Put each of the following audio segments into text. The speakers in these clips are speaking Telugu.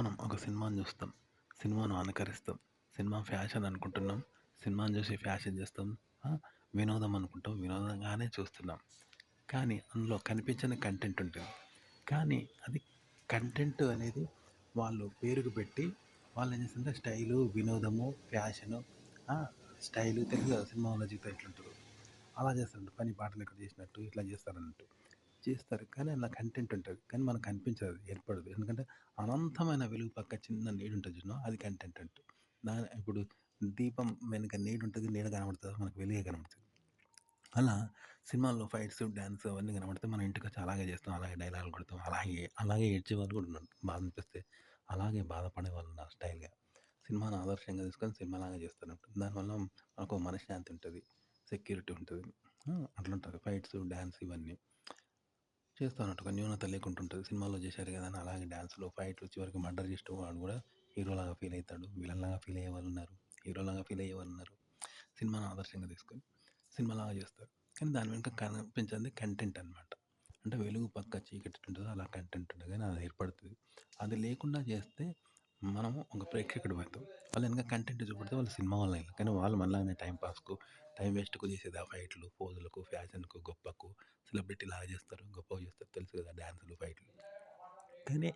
మనం ఒక సినిమాని చూస్తాం. సినిమాను అనుకరిస్తాం. సినిమా ఫ్యాషన్ అనుకుంటున్నాం. సినిమాని చూసి ఫ్యాషన్ చేస్తాం. ఆ! వినోదం అనుకుంటాం. వినోదంగానే చూస్తున్నాం. కానీ అందులో కనిపించని కంటెంట్ ఉంటుంది. కానీ అది కంటెంట్ అనేది వాళ్ళు పేరుకు పెట్టి వాళ్ళు ఏం చేస్తారంటే స్టైలు, వినోదము, ఫ్యాషను, ఆ! స్టైలు తెలుసు కదా సినిమా వాళ్ళ జీవితం ఎట్లుంటదో. అలా చేస్తారంట. పని పాట లేకుండా చేసినట్టు ఇట్లా చేస్తారన్నట్టు. చేస్తారు. కానీ అందులో కంటెంట్ ఉంటది. కానీ మనకు కనిపించదు. ఏర్పడదు. ఎందుకంటే అనంతమైన వెలుగు పక్క చిన్న నీడుంటది చూసినావా? అది కంటెంట్ అంటే. ఇప్పుడు దీపం వెనుక నీడుంటది. నీడ కనబడుతదా? మనకు వెలుగే కనబడుతది. అలా సినిమాల్లో ఫైట్స్, డాన్స్ అవన్నీ కనబడితే మనం ఇంటికొచ్చి అలాగే చేస్తాం. అలాగే డైలాగులు కొడతాం. అలాగే ఏడ్చేవాళ్ళు కూడా ఉన్నారు. బాధ అనిపిస్తే అలాగే బాధపడే వాళ్ళు ఉన్నారు స్టైల్‌గా. సినిమాను ఆదర్శంగా తీసుకొని సినిమాలాగా చేస్తున్నట్టు. దానివల్ల మనకు మనశ్శాంతి ఉంటది. సెక్యూరిటీ ఉంటది. అట్లుంటది. ఫైట్స్, డాన్స్ ఇవన్నీ. చేస్తా అన్నట్టు. ఒక న్యూనత లేకుండా ఉంటది. సినిమాలో చేశారు కదా అని అలాగే డాన్స్‌లు, ఫైట్‌లు చివరికి మర్డర్ చేసిన వాడు కూడా హీరోలాగా ఫీల్ అయితాడు. విలన్‌లాగా ఫీల్ అయ్యేవాళ్ళున్నారు. హీరోలాగా ఫీల్ అయ్యేవాళ్ళున్నారు. సినిమాను ఆదర్శంగా తీసుకొని సినిమాలాగా చేస్తారు. కానీ దాని వెనుక కనిపించేది కంటెంట్ అనమాట. అంటే వెలుగు పక్క చీకటి ఎట్లుంటదో అలా కంటెంట్ ఉంటది కానీ అది ఏర్పడుతది. అది లేకుండా చేస్తే మనము ఒక ప్రేక్షకుడు అవుతాం. వాళ్ళు వెనక కంటెంట్ చూపెడితే వాళ్ళు సినిమా వాళ్ళయినా. కానీ వాళ్ళు మనలాగానే టైం పాస్‌కు, టైం వేస్ట్‌కు చేసేది ఆ ఫైట్‌లు, పోజులకు, ఫ్యాషన్‌కు, గొప్పకు సెలబ్రిటీలాగా చేస్తారు. గొప్పగా చేస్తారు. తెలుసు కదా డాన్సులు, ఫైట్‌లు. కానీ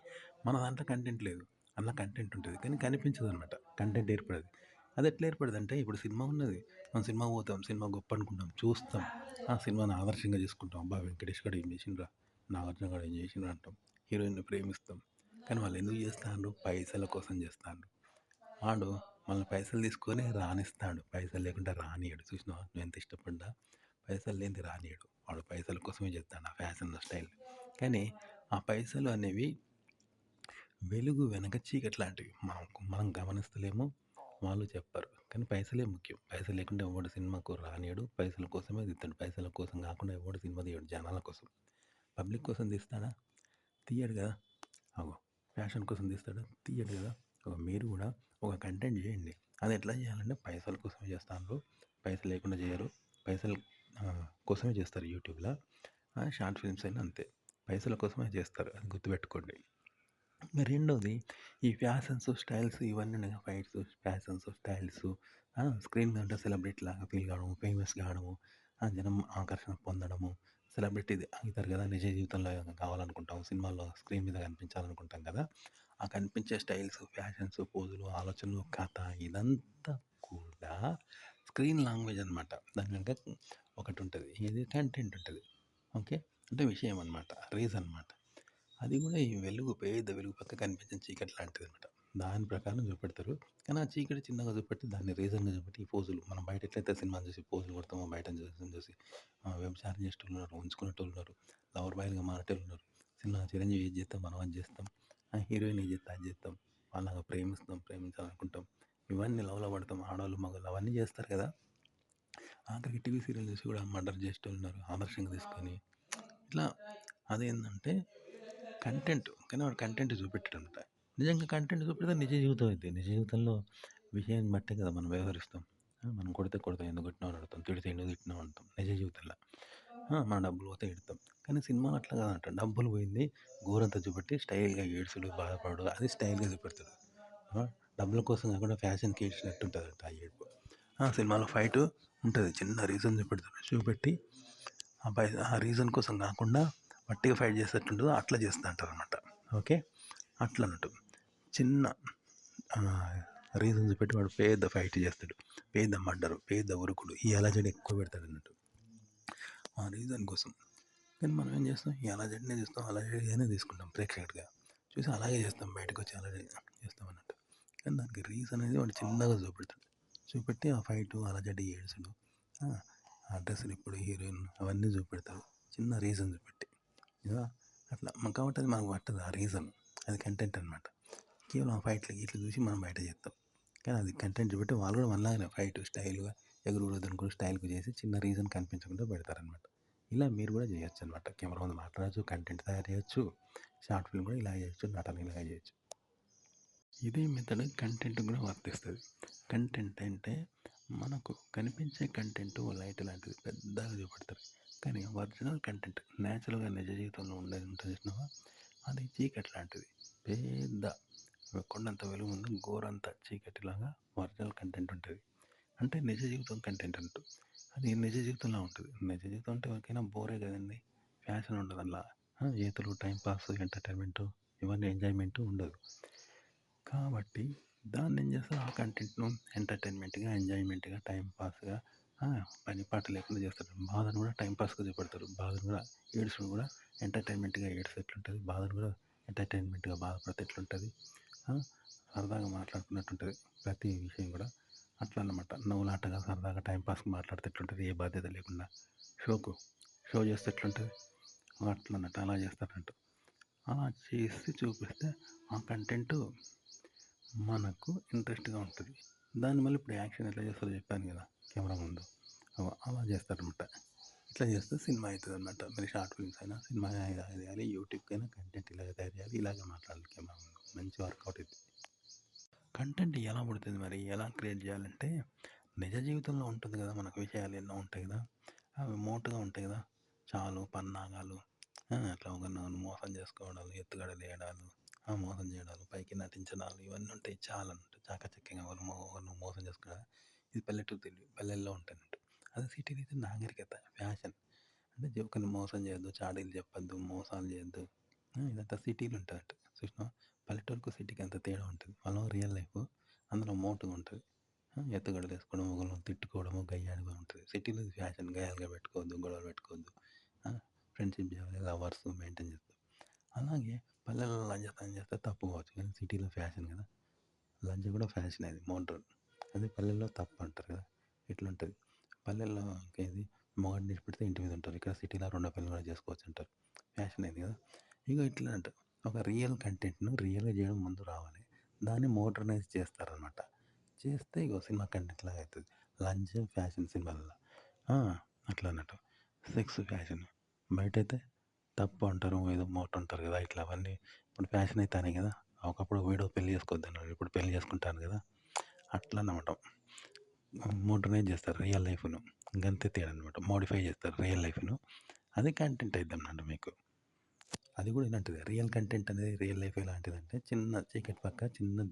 మన దాంట్లో కంటెంట్ లేదు. అందులో కంటెంట్ ఉంటది. కానీ కనిపించదనమాట. కంటెంట్ ఏర్పడది. అది ఎట్లా ఏర్పడదంటే ఇప్పుడు సినిమా ఉన్నది. మనం సినిమాకి పోతాం. సినిమా గొప్ప అనుకుంటాం. చూస్తాం. ఆ సినిమాని ఆదర్శంగా చేసుకుంటాం. అబ్బా! వెంకటేష్ గాడు ఏం చేసిండ్రా? నాగార్జున గాడు ఏం చేసిండ్రా అంటాం. హీరోయిన్‌ని ప్రేమిస్తాం. కానీ వాళ్ళు ఎందుకు చేస్తాండ్రు? పైసల కోసం చేస్తాండ్రు. వాడు మనల్ని పైసలు తీసుకొని రానిస్తాడు. పైసలు లేకుండా రానీయడు. చూసినావా? నువ్వెంత ఇష్టపడ్డా పైసలు లేనిది రానీయడు. వాడు పైసల కోసమే చేస్తాడు ఆ ఫ్యాషన్ స్టైల్. కానీ ఆ పైసలు అనేవి వెలుగు వెనక చీకటి లాంటివి. మనం గమనిస్తలేము. వాళ్ళు చెప్పరు. కానీ పైసలే ముఖ్యం. పైసలు లేకుండా ఎవ్వడు సినిమాకు రానీయడు. పైసల కోసమే తీస్తాడు. పైసల కోసం కాకుండా ఎవ్వడు సినిమా తీయడు జనాల కోసం. పబ్లిక్ కోసం తీస్తాడా? తీయడు కదా! అగో ఫ్యాషన్ కోసం తీస్తాడా? తీయడు కదా! మీరు కూడా ఒక కంటెంట్ చేయండి. అది ఎట్లా చేయాలంటే పైసల కోసమే చేస్తాండ్రు. పైసలు లేకుండా చేయరు. పైసలు కోసమే చేస్తారు యూట్యూబ్‌ల. షార్ట్ ఫిల్మ్స్ అయినా అంతే. పైసల కోసమే చేస్తారు. అది గుర్తుపెట్టుకోండి. రెండోది ఈ ఫ్యాషన్స్, స్టైల్స్ ఇవన్నీ ఉన్నాయి కదా! ఫైట్స్, ఫ్యాషన్స్, స్టైల్స్ స్క్రీన్ మీద ఉంటే సెలబ్రిటీలాగా ఫీల్ కావడము, ఫేమస్ కావడము, జనం ఆకర్షణ పొందడము, సెలబ్రిటీ అవుతారు కదా! నిజ జీవితంలో కావాలనుకుంటాం. సినిమాల్లో స్క్రీన్ మీద కనిపించాలనుకుంటాం కదా! ఆ కనిపించే స్టైల్స్, ఫ్యాషన్స్, పోజులు, ఆలోచనలు, కథ ఇదంతా కూడా స్క్రీన్ లాంగ్వేజ్ అనమాట. దాని వెనుక ఒకటి ఉంటది. ఏది కంటెంట్ ఉంటది. ఓకే. అంటే విషయం అనమాట. రీజన్ అనమాట. అది కూడా ఈ వెలుగు పెద్ద వెలుగు పక్క కనిపించిన చీకటి లాంటిదనమాట. దాని ప్రకారం చూపెడతారు. కానీ ఆ చీకటి చిన్నగా చూపెట్టి దాన్ని రీజన్‌గా చూపెట్టి ఈ పోజులు మనం బయట ఎట్లయితే సినిమాలు చూసి పోజులు కొడతామో బయట చూసి వ్యభిచారం చేసేటోళ్ళున్నారు, ఉంచుకునేటోళ్ళున్నారు, లవర్ బాయ్‌లుగా మారేటోళ్ళున్నారు. సినిమా చిరంజీవి ఏది చేస్తే మనం అది చేస్తాం. హీరోయిన్ ఏది చేస్తే అది చేస్తాం. వాళ్ళలాగా ప్రేమిస్తాం, ప్రేమించాలనుకుంటాం. ఇవన్నీ లవ్‌లో పడతాం. ఆడోళ్ళు, మగోళ్ళు అవన్నీ చేస్తారు కదా! ఆఖరికి టీవీ సీరియల్ చూసి కూడా మర్డర్ చేసేటోళ్ళున్నారు ఆదర్శంగా తీసుకొని. ఇట్లా అదేందంటే కానీ వాడు కంటెంట్ చూపెట్టడంట. నిజంగా కంటెంట్ చూపెడితే నిజ జీవితం అయిద్ది. నిజ జీవితంలో విషయాన్ని బట్టే కదా మనం వ్యవహరిస్తాం. మనం కొడితే కొడతాం, ఎందుకు కొట్టినావు అని అడుగుతాం. తిడితే ఎందుకు తిట్టినావు అంటాం నిజ జీవితంలో. మన డబ్బులు పోతే ఏడుస్తాం. కానీ సినిమాలో అట్లా కాదంట. డబ్బులు పోయింది గోరంతా చూపెట్టి స్టైల్‌గా ఏడుసుడు, బాధపడుడు అది స్టైల్‌గా చూపెడతాడు. ఆ! డబ్బుల కోసం కాకుండా ఫ్యాషన్‌కి ఏడ్చినట్టు ఉంటదంట ఆ ఏడుపు. సినిమాలో ఫైటు ఉంటది. చిన్న రీజన్ చూపెడతాడు. చూపెట్టి ఆ రీజన్ కోసం కాకుండా వట్టిగా ఫైట్ చేసేటట్టుంటదో అట్లా చేస్తా అంటారనమాట. ఓకే. అట్లా అన్నట్టు. చిన్న రీజన్ చూపెట్టి వాడు పెద్ద ఫైట్ చేస్తాడు. పెద్ద మర్డరు, పెద్ద ఉరుకుడు ఈ అలజడి ఎక్కువ పెడతాడన్నట్టు. ఆ రీజన్ కోసం. కానీ మనం ఏం చేస్తాం? ఈ అలజడినే చూస్తాం. అలజడిగానే తీసుకుంటాం ప్రేక్షకుడిగా. చూసి అలాగే చేస్తాం. బయటకొచ్చి అలజడి చేస్తాం అన్నట్టు. కానీ దానికి రీజన్ అనేది వాడు చిన్నగా చూపెడతాడు. చూపెట్టి ఆ ఫైటు, అలజడి, ఏడుసుడు, ఆ డ్రెస్సులు ఇప్పుడు హీరోయిన్ అవన్నీ చూపెడతాడు. చిన్న రీజన్ చూపెట్టి. ఇక అట్లా కాబట్టి అది మనకు పట్టదు ఆ రీజన్. అది కంటెంట్ అనమాట. కేవలం ఆ ఫైట్లు ఇట్లా చూసి మనం బయట చేస్తాం. కానీ అది కంటెంట్ చూపెట్టి వాళ్ళు కూడా మనలాగానే ఫైట్ స్టైల్‌గా ఎగురుడు, దునుకుడు స్టైల్‌గా చేసి చిన్న రీజన్ కనిపించకుండా పెడతారనమాట. ఇలా మీరు కూడా చేయొచ్చు అనమాట. కెమెరా ముందు మాట్లాడొచ్చు, కంటెంట్ తయారు చేయొచ్చు, షార్ట్ ఫిల్మ్ కూడా ఇలా చేయొచ్చు, నటన ఇలా చేయొచ్చు. ఇదే మెథడ్ కంటెంట్ కూడా వర్తిస్తుంది. కంటెంట్ అంటే మనకు కనిపించే కంటెంట్ లైట్ లాంటిది పెద్దగా చూపెడతారు. కానీ ఒరిజినల్ కంటెంట్ న్యాచురల్‌గా నిజ జీవితంలో ఉండేది ఉంటుంది చూసినావా? అది చీకటి లాంటిది. పెద్ద కొండంత వెలుగు ముందు గోరంత చీకటిలాగా ఒరిజినల్ కంటెంట్ ఉంటుంది. అంటే నిజ జీవితం కంటెంట్ అంటూ. అది నిజ జీవితంలో ఉంటుంది. నిజ జీవితం అంటే ఎవరికైనా బోరే కదండి. ఫ్యాషన్ ఉండదు అలా. ఈతలు, టైం పాస్, ఎంటర్టైన్మెంటు ఇవన్నీ ఎంజాయ్మెంటు ఉండదు. కాబట్టి దాన్ని ఏం చేస్తారు, ఆ కంటెంట్ను ఎంటర్టైన్మెంట్గా, ఎంజాయ్మెంట్గా, టైం పాస్గా పని పాట లేకుండా చేస్తారు. బాధను కూడా టైం పాస్గా చూపెడతారు. బాధను కూడా, ఏడుసును కూడా ఎంటర్టైన్మెంట్గా ఏడుస్తే ఎట్లుంటుంది, బాధను కూడా ఎంటర్టైన్మెంట్గా బాధపడితే ఎట్లుంటుంది, సరదాగా మాట్లాడుకున్నట్టు ఉంటుంది ప్రతి విషయం కూడా. అట్లా అన్నమాట. నవ్వులాటగా సరదాగా టైం పాస్కి మాట్లాడితే ఎట్లుంటుంది, ఏ బాధ్యత లేకుండా షో చేస్తే ఎట్లుంటుంది, అట్లా అన్నట్టు అలా చేస్తారంట. అలా చేసి చూపిస్తే ఆ కంటెంట్ మనకు ఇంట్రెస్ట్గా ఉంటుంది. దాన్ని మళ్ళీ ఇప్పుడు యాక్షన్ ఎట్లా చేస్తారో చెప్పాను కదా కెమెరా ముందు, అలా చేస్తారనమాట. ఇట్లా చేస్తే సినిమా అవుతుంది అనమాట. మరి షార్ట్ ఫిల్మ్స్ అయినా సినిమా చేయాలి, యూట్యూబ్కి అయినా కంటెంట్ ఇలాగ తయారు చేయాలి, ఇలాగే మాట్లాడాలి కెమెరా ముందు, మంచి వర్కౌట్ అవుతుంది. కంటెంట్ ఎలా పుడుతుంది మరి, ఎలా క్రియేట్ చేయాలంటే నిజ జీవితంలో ఉంటుంది కదా, మనకు విషయాలు ఎన్నో ఉంటాయి కదా, అవి మోటుగా ఉంటాయి కదా, చాలు పన్నాగాలు, అట్లా ఒకరిని మోసం చేసుకోవడాలు, ఎత్తుగడలు వేయడాలు, మోసం చేయడాలు, పైకి నటించడాలు, ఇవన్నీ ఉంటాయి. చాలా ఉంటాయి చాకచక్యంగా ఒకరిని మోసం చేసుకోవడం. ఇది పల్లెటూరు తెలివి, పల్లెల్లో ఉంటాయంట. అదే సిటీలో అయితే నాగరికత, ఫ్యాషన్. అంటే ఒకరిని మోసం చేయొద్దు, చాడీలు చెప్పొద్దు, మోసాలు చేయొద్దు, ఇదంతా సిటీలో ఉంటుందంట. చూసినా, పల్లెటూరుకు సిటీకి అంత తేడా ఉంటుంది. వాళ్ళ రియల్ లైఫ్ అందులో మోటుగా ఉంటుంది. ఎత్తుగడలు వేసుకోవడం, ఒకరిని తిట్టుకోవడము, గయ్యాడిగా ఉంటుంది. సిటీలో ఫ్యాషన్, గయ్యాలుగా పెట్టుకోవద్దు, గొడవలు పెట్టుకోవద్దు, ఫ్రెండ్షిప్ చేయాలి, లవర్స్ మెయింటైన్ చేస్తారు. అలాగే పల్లెల్లో లంచతనం చేస్తే తప్పు కావచ్చు, కానీ సిటీలో ఫ్యాషన్ కదా, లంచ్ కూడా ఫ్యాషన్, అది మోడ్రన్. అదే పల్లెల్లో తప్పు అంటారు కదా, ఇట్లుంటుంది. పల్లెల్లో ఏది మొగడిని పెడితే ఇంటి మీద ఉంటారు, ఇక్కడ సిటీలో రెండో పెళ్ళి కూడా చేసుకోవచ్చు అంటారు. ఫ్యాషన్ అయింది కదా. ఇక ఇట్లా అంటారు. ఒక రియల్ కంటెంట్ను రియల్గా చేయడం ముందు రావాలి, దాన్ని మోడ్రనైజ్ చేస్తారనమాట. చేస్తే ఇగో సినిమా కంటెంట్ లాగా అవుతుంది. లంచ్ ఫ్యాషన్ సినిమాలలో అట్లా అన్నట్టు. సెక్స్ ఫ్యాషన్ బయటైతే తప్పు అంటారు, ఏదో మోట ఉంటారు కదా, ఇట్లా అవన్నీ ఇప్పుడు ఫ్యాషన్ అవుతాయి కదా. ఒకప్పుడు వీడియో పెళ్లి చేసుకోవద్దన్నారు, ఇప్పుడు పెళ్లి చేసుకుంటాను కదా, అట్లా అన్నమాట. మోడర్నైజ్ చేస్తారు రియల్ లైఫ్ను, గంతే తేడా అనమాట. మోడిఫై చేస్తారు రియల్ లైఫ్ను, అది కంటెంట్ అవుతుంది అన్నమాట మీకు. అది కూడా ఇలాంటిది. రియల్ కంటెంట్ అనేది రియల్ లైఫ్ ఎలాంటిదంటే, చిన్న చీకటి పక్క చిన్న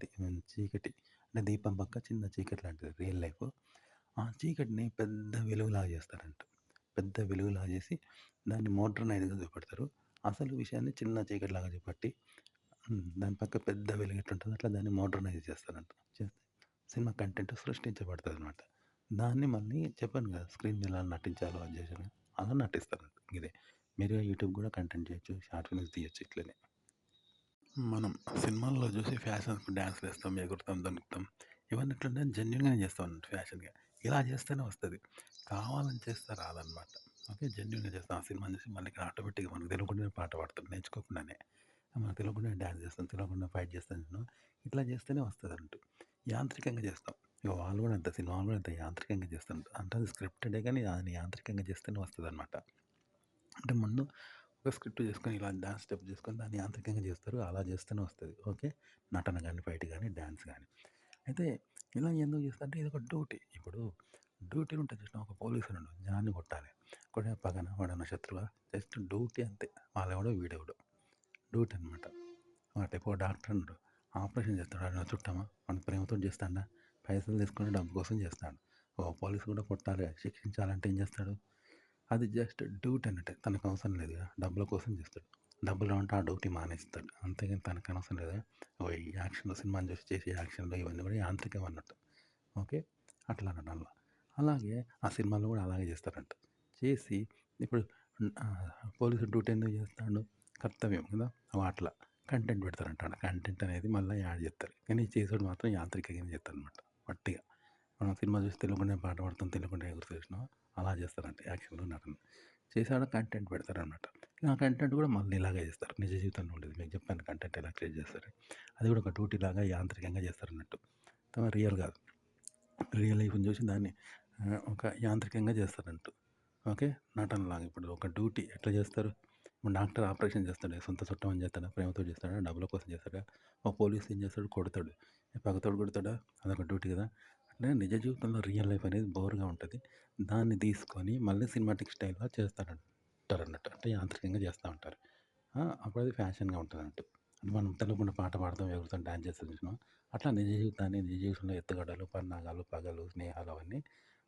చీకటి అంటే దీపం పక్క చిన్న చీకటి లాంటిది రియల్ లైఫ్. ఆ చీకటిని పెద్ద వెలుగులాగా చేస్తారంట. పెద్ద వెలుగులాగా చేసి దాన్ని మోడ్రనైజ్గా చూపెడతారు. అసలు విషయాన్ని చిన్న చీకటిలాగా చూపెట్టి దాని పక్క పెద్ద వెలుగు ఎట్లుంటుందో అట్లా దాన్ని మోడ్రనైజ్ చేస్తారంట. చేస్తే సినిమా కంటెంట్ సృష్టించబడుతుంది అనమాట. దాన్ని మళ్ళీ చెప్పాను కదా, స్క్రీన్ మీద ఎలా నటించాలో అది చేసాను, అలా నటిస్తారంట. ఇదే మీరు యూట్యూబ్ కూడా కంటెంట్ చేయొచ్చు, షార్ట్ ఫిల్మ్స్ తీయొచ్చు ఇట్లనే. మనం సినిమాల్లో చూసి ఫ్యాషన్స్కి డ్యాన్స్లు వేస్తాం, ఎగురుతాం, దొనుకుతాం, ఇవన్నీ ఎట్లుంటే జెన్యున్గానే చేస్తాం అన్నట్టు. ఫ్యాషన్గా ఇలా చేస్తేనే వస్తుంది, కావాలని చేస్తే రాదనమాట. ఓకే, జెన్యున్గా చేస్తాం. ఆ సినిమా చూసి మళ్ళీ ఇక్కడ ఆటోమేటిక్గా మనకు తెలియకుండానే పాట పాడతాం, నేర్చుకోకుండానే మనకు తెలియకుండా డ్యాన్స్ చేస్తాం, తెలియకుండా ఫైట్ చేస్తాం. ఇట్లా చేస్తేనే వస్తుంది అన్నట్టు. యాంత్రికంగా చేస్తాం. ఇక వాళ్ళు కూడా అంత, సినిమా వాళ్ళు కూడా అంత యాంత్రికంగా చేస్తాం. అంటే అది స్క్రిప్టెడే కానీ దాన్ని యాంత్రికంగా చేస్తేనే వస్తుంది అనమాట. అంటే ముందు ఒక స్క్రిప్ట్ చేసుకొని ఇలా డాన్స్ స్టెప్ చేసుకొని దాన్ని యాంత్రికంగా చేస్తారు, అలా చేస్తేనే వస్తుంది. ఓకే, నటన కానీ, ఫైట్ కానీ, డ్యాన్స్ కానీ. అయితే ఇలా ఎందుకు చేస్తారంటే ఇది ఒక డ్యూటీ. ఇప్పుడు డ్యూటీ ఉంటుంది చూసినా, ఒక పోలీసు ఉన్నాడు, జనాన్ని కొట్టాలి, కొట్టే పక్కన వాడన్న శత్రువా, జస్ట్ డ్యూటీ అంతే. వాళ్ళెవడో వీడెవడో, డ్యూటీ అనమాట. వాటి ఒక డాక్టర్ ఉన్నాడు, ఆపరేషన్ చేస్తాడు, వాడు చుట్టామా, మన ప్రేమతో చేస్తాడా, పైసలు తీసుకొని డబ్బు కోసం చేస్తాడు. ఓ పోలీసు కూడా కొట్టాలి, శిక్షించాలంటే ఏం చేస్తాడు, అది జస్ట్ డ్యూటీ అన్నట్టే, తనకు అవసరం లేదు కదా, డబ్బుల కోసం చేస్తాడు. డబ్బులు రావంటే ఆ డ్యూటీ మానేస్తాడు, అంతేగాని తనకు అవసరం లేదు. ఓ ఈ యాక్షన్లో, సినిమాని చూసి చేసే యాక్షన్లో ఇవన్నీ కూడా యాంత్రికం అన్నట్టు. ఓకే, అట్లా అన్నట్టు. అలాగే ఆ సినిమాలో కూడా అలాగే చేస్తారంట. చేసి ఇప్పుడు పోలీసు డ్యూటీ ఎందుకు చేస్తాడు, కర్తవ్యం కదా, అట్లా కంటెంట్ పెడతారంట. కంటెంట్ అనేది మళ్ళీ యాడ్ చేస్తారు, కానీ చేసేవాడు మాత్రం యాంత్రికంగా చేస్తారు అనమాట. వట్టిగా మనం సినిమా చూసి తెలియకుండా పాట పాడతాం, తెలియకుండా ఎగురు చూసినాం, అలా చేస్తారంట యాక్షన్లో నటన. చేసాడ కంటెంట్ పెడతారనమాట. ఆ కంటెంట్ కూడా మళ్ళీ ఇలాగే చేస్తారు, నిజ జీవితంలో ఉండేది. మీకు చెప్పాను కంటెంట్ ఎలా క్రియేట్ చేస్తారు, అది కూడా ఒక డ్యూటీ లాగా యాంత్రికంగా చేస్తారన్నట్టు. రియల్ కాదు, రియల్ లైఫ్ని చూసి దాన్ని ఒక యాంత్రికంగా చేస్తారంటూ. ఓకే, నటనలాగా. ఇప్పుడు ఒక డ్యూటీ ఎట్లా చేస్తారు, ఇప్పుడు డాక్టర్ ఆపరేషన్ చేస్తాడు, సొంత చుట్టం అని చేస్తాడా, ప్రేమతో చేస్తాడా, డబ్బుల కోసం చేస్తాడా, ఒక పోలీస్ ఏం చేస్తాడు, కొడతాడు, పగతోడు కొడతాడా, అదొక డ్యూటీ కదా. అంటే నిజ జీవితంలో రియల్ లైఫ్ అనేది బోర్గా ఉంటుంది, దాన్ని తీసుకొని మళ్ళీ సినిమాటిక్ స్టైల్లో చేస్తారంటారు అన్నట్టు, అంటే యాంత్రికంగా చేస్తూ ఉంటారు. అప్పుడు అది ఫ్యాషన్గా ఉంటుంది అన్నట్టు. మనం తెలవకుండా పాట పాడతాం, ఎగురుతాం, డాన్స్ చేస్తాం చూసినావా? అట్లా నిజ జీవితాన్ని, నిజ జీవితంలో ఎత్తుగడలు, పన్నాగాలు, పగలు, స్నేహాలు అవన్నీ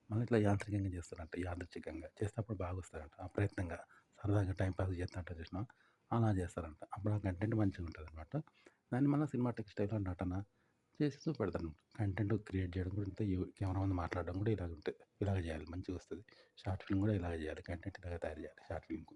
మనం ఇట్లా యాంత్రికంగా చేస్తారంట. యాదృచ్ఛికంగా చేసినప్పుడు బాగొస్తాయంట. అప్రయత్నంగా సరదాగా టైం పాస్ చేస్తుంటారు చూసినావా? అలా చేస్తారంట. అప్పుడు ఆ కంటెంట్ మంచిగుంటదనమాట. దాన్ని మళ్ళా సినిమాటిక్ స్టైల్‌లో నటన చేసి చూపెడతారనమాట. కంటెంట్ క్రియేట్ చేయడం కూడా ఇంతే. కెమెరా ముందు మాట్లాడడం కూడా ఇలాగుంటది. ఇలాగ చేయాలి మంచిగొస్తది. షార్ట్ ఫిల్మ్ కూడా ఇలాగే చేయాలి. కంటెంట్ ఇలాగే తయారు చేయాలి షార్ట్ ఫిల్మ్‌కు.